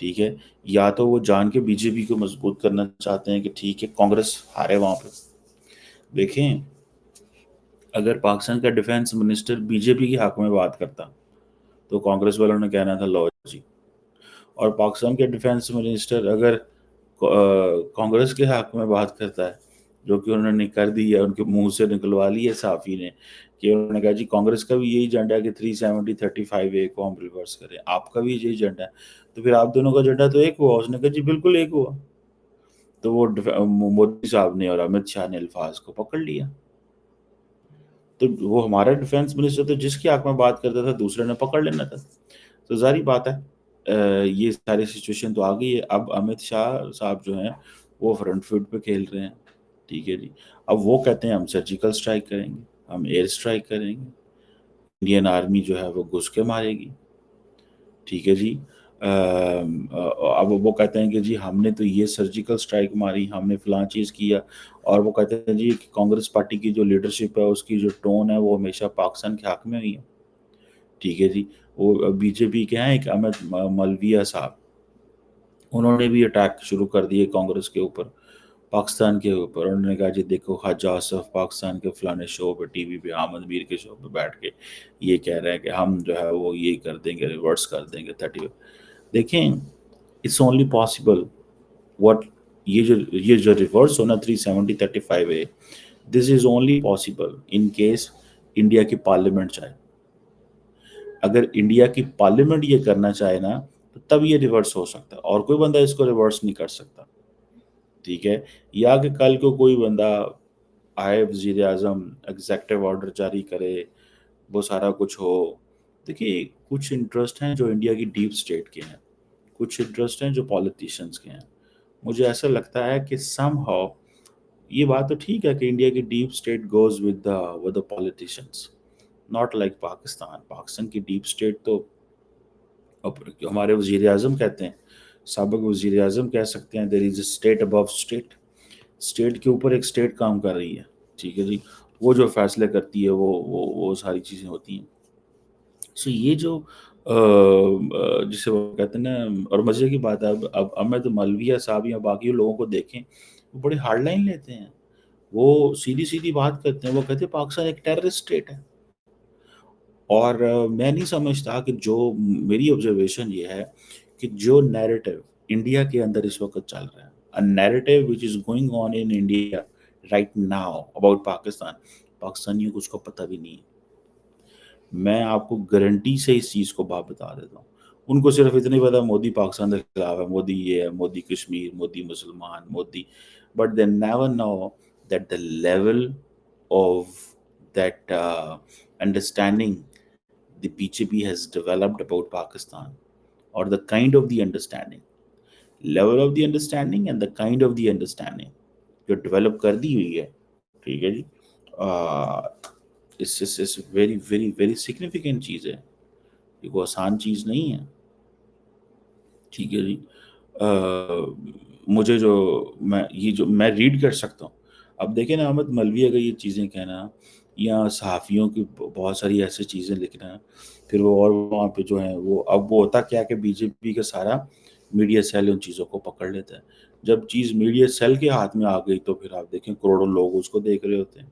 ٹھیک ہے، یا تو وہ جان کے بی جے پی کو مضبوط کرنا چاہتے ہیں کہ ٹھیک ہے کانگریس ہارے وہاں پہ. دیکھیں اگر پاکستان کا ڈیفینس منسٹر بی جے پی کے حق میں بات کرتا تو کانگریس والوں نے کہنا تھا لو جی. اور پاکستان کے ڈیفینس منسٹر اگر کانگریس کے حق میں بات کرتا ہے، جو کہ انہوں نے کر دی ہے، ان کے منہ سے نکلوا لی ہے صحافی نے، کہ انہوں نے کہا جی کانگریس کا بھی یہی ایجنڈا ہے کہ 370-35A کو ہم ریورس کریں، آپ کا بھی یہی ایجنڈا ہے، تو پھر آپ دونوں کا ایجنڈا تو ایک ہوا. اس نے کہا جی بالکل ایک ہوا. تو وہ مودی صاحب نے اور امت شاہ نے الفاظ کو پکڑ لیا. تو وہ ہمارا ڈیفینس منسٹر تو جس کے حق میں بات کرتا تھا دوسرے نے پکڑ لینا تھا. تو ظاہری بات ہے یہ ساری سچویشن تو آ گئی ہے. اب امت شاہ صاحب جو ہیں وہ فرنٹ فٹ پہ کھیل رہے ہیں. ٹھیک ہے جی، اب وہ کہتے ہیں ہم سرجیکل اسٹرائک کریں گے، ہم ایئر اسٹرائک کریں گے، انڈین آرمی جو ہے وہ گھس کے مارے گی. ٹھیک ہے جی. اب وہ کہتے ہیں کہ جی ہم نے تو یہ سرجیکل اسٹرائک ماری، ہم نے فلاں چیز کیا. اور وہ کہتے ہیں جی کہ کانگریس پارٹی کی جو لیڈرشپ ہے اس کی جو ٹون ہے وہ ہمیشہ پاکستان کے حق میں ہوئی ہے. ٹھیک ہے جی. وہ بی جے پی کے ہیں ایک احمد ملویہ صاحب، انہوں نے بھی اٹیک شروع کر دیے کانگریس کے اوپر، پاکستان کے اوپر. انہوں نے کہا جی دیکھو خواجہ آصف پاکستان کے فلانے شو پہ، ٹی وی پہ، احمد میر کے شو پہ بیٹھ کے یہ کہہ رہے ہیں کہ ہم جو ہے وہ یہ کر دیں گے، ریورس کر دیں گے 30. دیکھیں اٹس اونلی پاسبل واٹ یہ جو ریورس ہونا 370-35A، this is only possible in case India کی پارلیمنٹ چاہے. اگر انڈیا کی پارلیمنٹ یہ کرنا چاہے نا تو تب یہ ریورس ہو سکتا ہے، اور کوئی بندہ اس کو ریورس نہیں کر سکتا. ٹھیک ہے. یا کہ کل کو کوئی بندہ آئے وزیر اعظم ایگزیکٹو آرڈر جاری کرے، وہ سارا کچھ ہو. دیکھیے کچھ انٹرسٹ ہیں جو انڈیا کی ڈیپ اسٹیٹ کے ہیں، کچھ انٹرسٹ ہیں جو پالیٹیشنس کے ہیں. مجھے ایسا لگتا ہے کہ سم ہاؤ یہ بات تو ٹھیک ہے کہ انڈیا کی deep state goes with the politicians, not like Pakistan. Pakistan کی ڈیپ اسٹیٹ تو ہمارے وزیر اعظم کہتے ہیں، سابق وزیر اعظم کہہ سکتے ہیں there is a state above state. State کے اوپر ایک اسٹیٹ کام کر رہی ہے. ٹھیک ہے جی. وہ جو فیصلے کرتی ہے وہ ساری چیزیں ہوتی ہیں. سو یہ جو جسے وہ کہتے ہیں نا، اور مزے کی بات ہے اب احمد ملویہ صاحب یا باقی لوگوں کو دیکھیں وہ بڑے ہارڈ لائن لیتے ہیں، وہ سیدھی سیدھی بات کرتے ہیں. وہ کہتے ہیں پاکستان ایک ٹیررسٹ اسٹیٹ ہے. اور میں نہیں سمجھتا کہ جو میری آبزرویشن یہ ہے کہ جو نیریٹو انڈیا کے اندر اس وقت چل رہا ہے، a narrative which is going on in India right now about Pakistan, پاکستانیوں کو اس کو پتہ بھی نہیں ہے. میں آپ کو گارنٹی سے اس چیز کو بات بتا دیتا ہوں. ان کو صرف اتنا ہی پتا مودی پاکستان کے خلاف ہے، مودی یہ ہے، مودی کشمیر، مودی مسلمان، Modi. But they never know that the level of that understanding the BJP has developed about Pakistan, or the kind of the understanding, level of the understanding and the kind of the understanding جو develop کر دی ہوئی ہے. ٹھیک ہے جی. اس very very very significant چیز ہے، یہ کوئی آسان چیز نہیں ہے. ٹھیک ہے جی. مجھے جو میں ریڈ کر سکتا ہوں. اب دیکھیں نا احمد ملوی کا یہ چیزیں کہنا، یا صحافیوں کی بہت ساری ایسی چیزیں لکھنا، پھر وہ اور وہاں پہ جو ہیں وہ اب وہ ہوتا کیا کہ بی جے پی کا سارا میڈیا سیل ان چیزوں کو پکڑ لیتا ہے. جب چیز میڈیا سیل کے ہاتھ میں آ گئی تو پھر آپ دیکھیں کروڑوں لوگ اس کو دیکھ رہے ہوتے ہیں.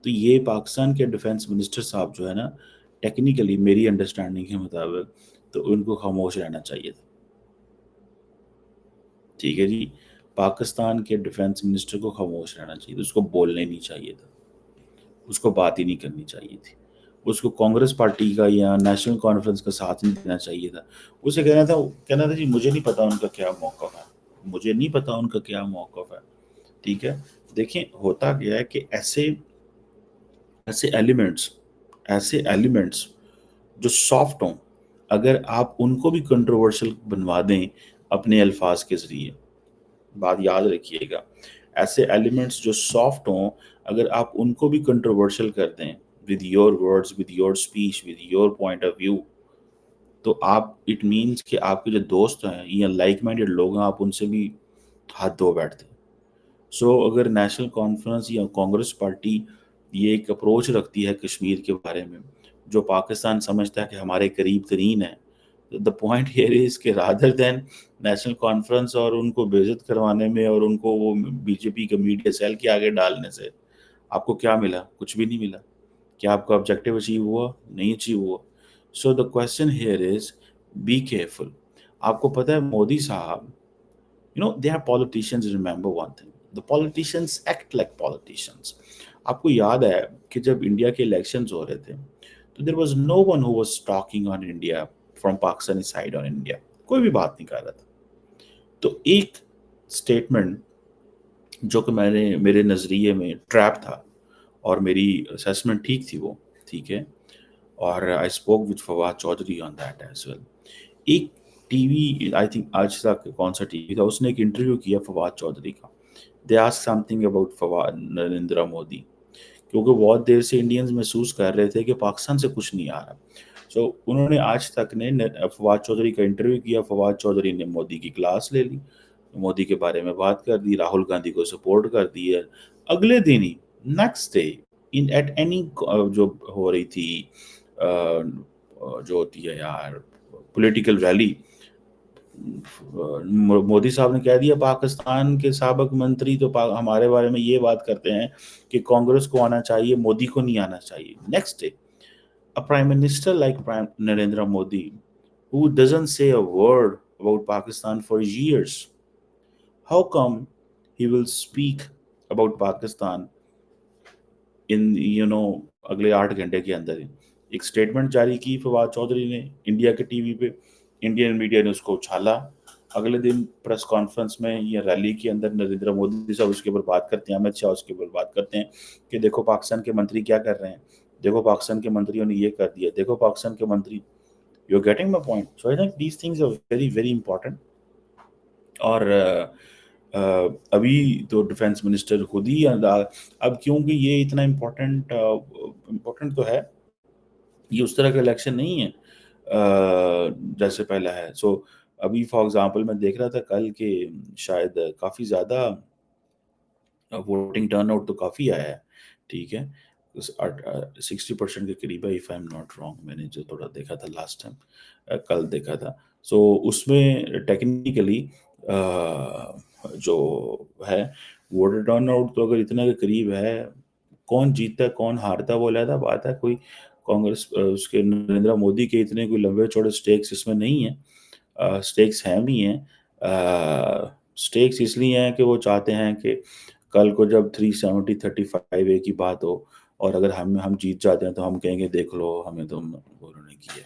تو یہ پاکستان کے ڈیفینس منسٹر صاحب جو ہے نا، ٹیکنیکلی میری انڈرسٹینڈنگ کے مطابق تو ان کو خاموش رہنا چاہیے تھا. ٹھیک ہے جی. پاکستان کے ڈیفینس منسٹر کو خاموش رہنا چاہیے تھا، اس کو بولنے نہیں چاہیے تھا، اس کو بات ہی نہیں کرنی چاہیے تھی. اس کو کانگریس پارٹی کا یا نیشنل کانفرنس کا ساتھ نہیں دینا چاہیے تھا. اسے کہنا تھا جی مجھے نہیں پتا ان کا کیا موقف ہے، مجھے نہیں پتا ان کا کیا موقف ہے. ٹھیک ہے. دیکھیں ہوتا کیا ہے کہ ایسے ایلیمنٹس جو سافٹ ہوں، اگر آپ ان کو بھی کنٹروورشل بنوا دیں اپنے الفاظ کے ذریعے، بات یاد رکھیے گا، ایسے ایلیمنٹس جو سافٹ ہوں اگر آپ ان کو بھی کنٹروورشل کر دیں with your words, with your speech, with your point of view، تو آپ اٹ مینس کہ آپ کے جو دوست ہیں یا لائک مائنڈیڈ لوگ ہیں آپ ان سے بھی ہاتھ دھو بیٹھتے ہیں. سو اگر نیشنل کانفرنس یا کانگریس پارٹی یہ ایک اپروچ رکھتی ہے کشمیر کے بارے میں جو پاکستان سمجھتا ہے کہ ہمارے قریب ترین ہے، دا پوائنٹ ہیئر از کہ رادر دین نیشنل کانفرنس اور ان کو بےعزت کروانے میں اور ان کو وہ بی جے پی کے میڈیا سیل کے آگے ڈالنے سے آپ کو کیا ملا؟ کچھ بھی نہیں ملا. کیا آپ کا آبجیکٹیو اچیو ہوا؟ نہیں اچیو ہوا. So the question here is be careful. آپ کو پتہ ہے مودی صاحب they are politicians. Remember one thing, the politicians act like politicians. آپ کو یاد ہے کہ جب انڈیا کے الیکشنز ہو رہے تھے تو there was no one who was talking on India from Pakistani side on India. کوئی بھی بات نہیں کر رہا تھا. تو ایک اسٹیٹمنٹ جو کہ میرے نظریے میں ٹریپ تھا اور میری اسیسمنٹ ٹھیک تھی وہ ٹھیک ہے اور I spoke with Fawad Chaudhry on that as well. ایک ٹی وی آئی تھنک آج تک کون سا ٹی وی تھا اس نے ایک انٹرویو کیا فواد چودھری کا. They ask some thing about Fawad Narendra Modi کیونکہ بہت دیر سے انڈینز محسوس کر رہے تھے کہ پاکستان سے کچھ نہیں آ رہا. سو انہوں نے آج تک نے فواد چودھری کا انٹرویو کیا. فواد چودھری نے مودی کی کلاس لے لی, مودی کے بارے میں بات کر دی, راہل گاندھی کو سپورٹ کر دی ہے. اگلے دن ہی نیکسٹ ڈے ایٹ اینی جو ہو رہی تھی جو ہوتی ہے یار پولیٹیکل ریلی, مودی صاحب نے کہہ دیا پاکستان کے سابق منتری تو ہمارے بارے میں یہ بات کرتے ہیں کہ کانگریس کو آنا چاہیے, مودی کو نہیں آنا چاہیے. Next day a prime minister like Narendra Modi who doesn't say a word about Pakistan for years, how come he will speak about Pakistan in اگلے 8 گھنٹے کے اندر ہی؟ ایک اسٹیٹمنٹ جاری کی فواد چودھری نے انڈیا کے ٹی وی پہ, انڈین میڈیا نے اس کو اچھالا. اگلے دن پریس کانفرنس میں یا ریلی کے اندر نریندر مودی صاحب اس کے اوپر بات کرتے ہیں, امت شاہ اس کے اوپر بات کرتے ہیں کہ دیکھو پاکستان کے منتری کیا کر رہے ہیں, دیکھو پاکستان کے منتریوں نے یہ کر دیا, دیکھو پاکستان کے منتری. You getting my point? So I think these things are very very important. اور ابھی تو ڈیفینس منسٹر خود ہی اب کیونکہ یہ اتنا امپورٹنٹ تو ہے, یہ اس طرح کا الیکشن نہیں ہے جیسے پہلا ہے. سو ابھی فار ایگزامپل میں دیکھ رہا تھا کل کہ شاید کافی زیادہ ووٹنگ ٹرن آؤٹ تو کافی آیا ہے, ٹھیک ہے 60% کے قریب ہے if I am not wrong, میں نے جو تھوڑا دیکھا تھا لاسٹ ٹائم کل دیکھا تھا. سو اس میں ٹیکنیکلی جو ہے ووٹر ٹرن آؤٹ تو اگر اتنا کے قریب ہے, کون جیتتا ہے کون ہارتا ہے وہ علیحدہ بات ہے. کوئی کانگریس اس کے نریندر مودی کے اتنے کوئی لمبے چوڑے سٹیکس اس میں نہیں ہیں, سٹیکس ہیں بھی ہیں. سٹیکس اس لیے ہیں کہ وہ چاہتے ہیں کہ کل کو جب 370-35 کی بات ہو اور اگر ہم جیت جاتے ہیں تو ہم کہیں گے دیکھ لو ہمیں تو انہوں نے کیا,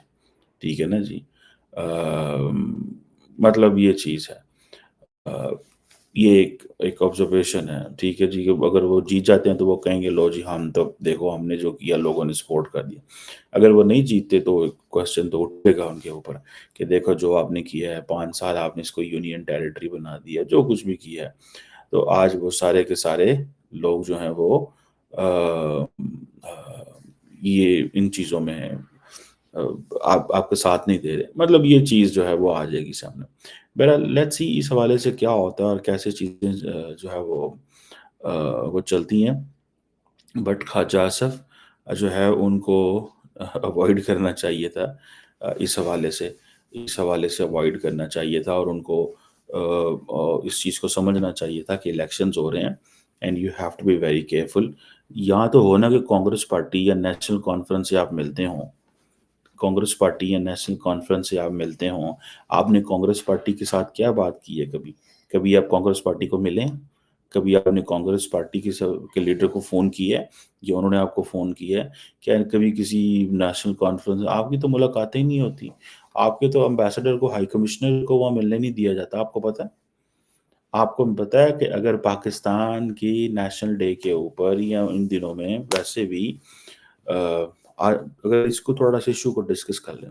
ٹھیک ہے نا جی. مطلب یہ چیز ہے, یہ ایک آبزرویشن ہے, ٹھیک ہے جی. اگر وہ جیت جاتے ہیں تو وہ کہیں گے لو جی ہم تو دیکھو ہم نے جو کیا لوگوں نے سپورٹ کر دیا. اگر وہ نہیں جیتتے تو کوشچن تو اٹھے گا ان کے اوپر کہ دیکھو جو آپ نے کیا ہے 5 سال آپ نے اس کو یونین ٹیریٹری بنا دیا, جو کچھ بھی کیا ہے. تو آج وہ سارے کے سارے لوگ جو ہیں وہ یہ ان چیزوں میں آپ کا ساتھ نہیں دے رہے. مطلب یہ چیز جو ہے وہ آ جائے گی سامنے. بہرحال لیٹس سی اس حوالے سے کیا ہوتا ہے اور کیسے چیزیں جو ہے وہ چلتی ہیں. بٹ خواجہ آصف جو ہے ان کو اوائڈ کرنا چاہیے تھا اس حوالے سے اوائڈ کرنا چاہیے تھا, اور ان کو اس چیز کو سمجھنا چاہیے تھا کہ الیکشنز ہو رہے ہیں and you have to be very careful. یہاں تو ہونا کہ کانگریس پارٹی یا نیشنل کانفرنس سے آپ ملتے ہوں, کانگریس پارٹی یا نیشنل کانفرنس سے آپ ملتے ہوں. آپ نے کانگریس پارٹی کے ساتھ کیا بات کی ہے؟ کبھی آپ کانگریس پارٹی کو ملیں؟ کبھی آپ نے کانگریس پارٹی کے لیڈر کو فون کیا ہے یا انہوں نے آپ کو فون کیا ہے؟ کیا کبھی کسی نیشنل کانفرنس آپ کی تو ملاقاتیں ہی نہیں ہوتی. آپ کے تو امبیسڈر کو ہائی کمشنر کو وہاں ملنے نہیں دیا جاتا. آپ کو پتہ ہے کہ اگر پاکستان کی نیشنل ڈے کے اوپر یا ان دنوں میں ویسے بھی اگر اس کو تھوڑا سا ایشو کو ڈسکس کر لیں,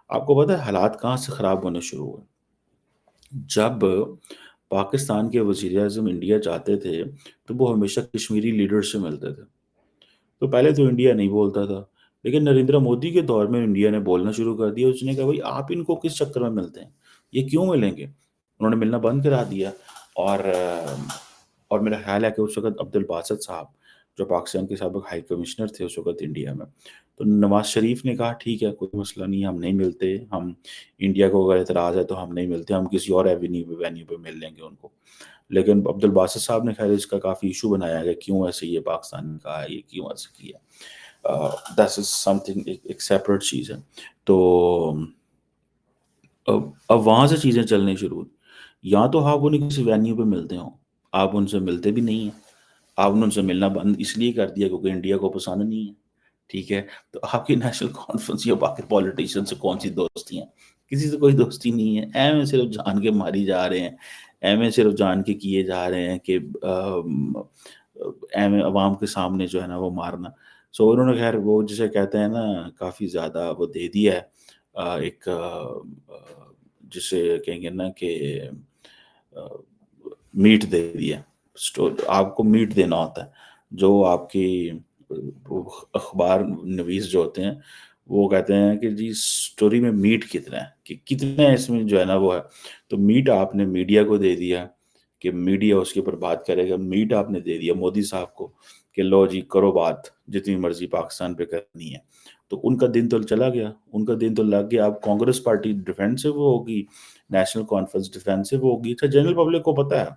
آپ کو پتہ ہے حالات کہاں سے خراب ہونے شروع ہوئے؟ جب پاکستان کے وزیر اعظم انڈیا جاتے تھے تو وہ ہمیشہ کشمیری لیڈر سے ملتے تھے. تو پہلے تو انڈیا نہیں بولتا تھا, لیکن نریندر مودی کے دور میں انڈیا نے بولنا شروع کر دیا. اس نے کہا بھائی آپ ان کو کس چکر میں ملتے ہیں, یہ کیوں ملیں گے؟ انہوں نے ملنا بند کرا دیا. اور میرا خیال ہے کہ اس وقت عبد الباسط صاحب جو پاکستان کے سابق ہائی کمشنر تھے اس وقت انڈیا میں. تو نواز شریف نے کہا ٹھیک ہے کوئی مسئلہ نہیں ہے، ہم نہیں ملتے، ہم انڈیا کو اگر اعتراض ہے تو ہم نہیں ملتے، ہم کسی اور وینیو پہ مل لیں گے ان کو. لیکن عبد الباسط صاحب نے خیر اس کا کافی ایشو بنایا ہے کہ کیوں ایسے یہ پاکستان نے کہا ہے، یہ کیوں ایسے کیا. دیٹس از سم تھنگ، ایک سیپریٹ چیز ہے. تو اب وہاں سے چیزیں چلنے شروع ہوئی. یا تو آپ انہیں کسی وینیو پہ ملتے ہوں، آپ ان سے ملتے بھی نہیں ہیں، آپ نے ان سے ملنا بند اس لیے کر دیا کیونکہ انڈیا کو پسند نہیں ہے. ٹھیک ہے، تو آپ کی نیشنل کانفرنس یا باقی پالیٹیشین سے کون سی دوستی ہیں؟ کسی سے کوئی دوستی نہیں ہے. ایم صرف جان کے ماری جا رہے ہیں، ایم صرف جان کے کیے جا رہے ہیں کہ ایم عوام کے سامنے جو ہے نا وہ مارنا. سو انہوں نے خیر وہ جسے کہتے ہیں نا کافی زیادہ وہ دے دیا ہے، ایک جسے کہیں گے نا کہ میٹ دے دیا. آپ کو میٹ دینا ہوتا ہے. جو آپ کی اخبار نویس جو ہوتے ہیں وہ کہتے ہیں کہ جی سٹوری میں میٹ کتنا ہے، کہ کتنا اس میں جو ہے نا وہ ہے. تو میٹ آپ نے میڈیا کو دے دیا کہ میڈیا اس کے اوپر بات کرے گا. میٹ آپ نے دے دیا مودی صاحب کو کہ لو جی کرو بات جتنی مرضی پاکستان پہ کرنی ہے. تو ان کا دن تو چلا گیا، ان کا دن تو لگ گیا. اب کانگریس پارٹی ڈیفینسو ہوگی، نیشنل کانفرنس ڈیفینسو ہوگی. اچھا جنرل پبلک کو پتہ ہے،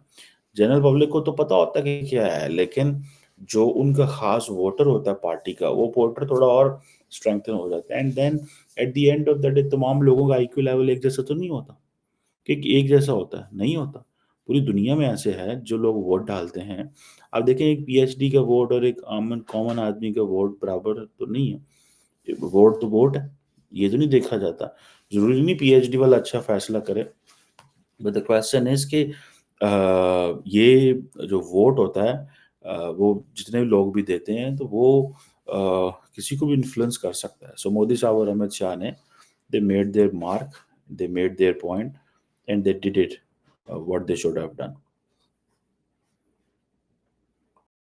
جنرل پبلک کو تو پتہ ہوتا ہے کہ کیا ہے، لیکن جو ان کا خاص ووٹر ہوتا ہے پارٹی کا، وہ ووٹر تھوڑا اور اسٹرینتھن ہو جاتا ہے. And then at the end of the day تمام لوگوں کا آئی کیو لیول ایک جیسا تو نہیں ہوتا کہ ایک جیسا ہوتا ہے، نہیں ہوتا. پوری دنیا میں ایسے ہے جو لوگ ووٹ ڈالتے ہیں. آپ دیکھیں ایک پی ایچ ڈی کا ووٹ اور ایک کامن آدمی کا ووٹ برابر تو نہیں ہے. ووٹ تو ووٹ ہے، یہ تو نہیں دیکھا جاتا. ضروری نہیں پی ایچ ڈی والا اچھا فیصلہ کرے. بٹ دا کوشچن از کہ یہ جو ووٹ ہوتا ہے وہ جتنے لوگ بھی دیتے ہیں تو وہ کسی کو بھی انفلوئنس کر سکتا ہے. سو مودی صاحب اور امیت شاہ نے they made their mark, they made their point, and they did it what they should have done.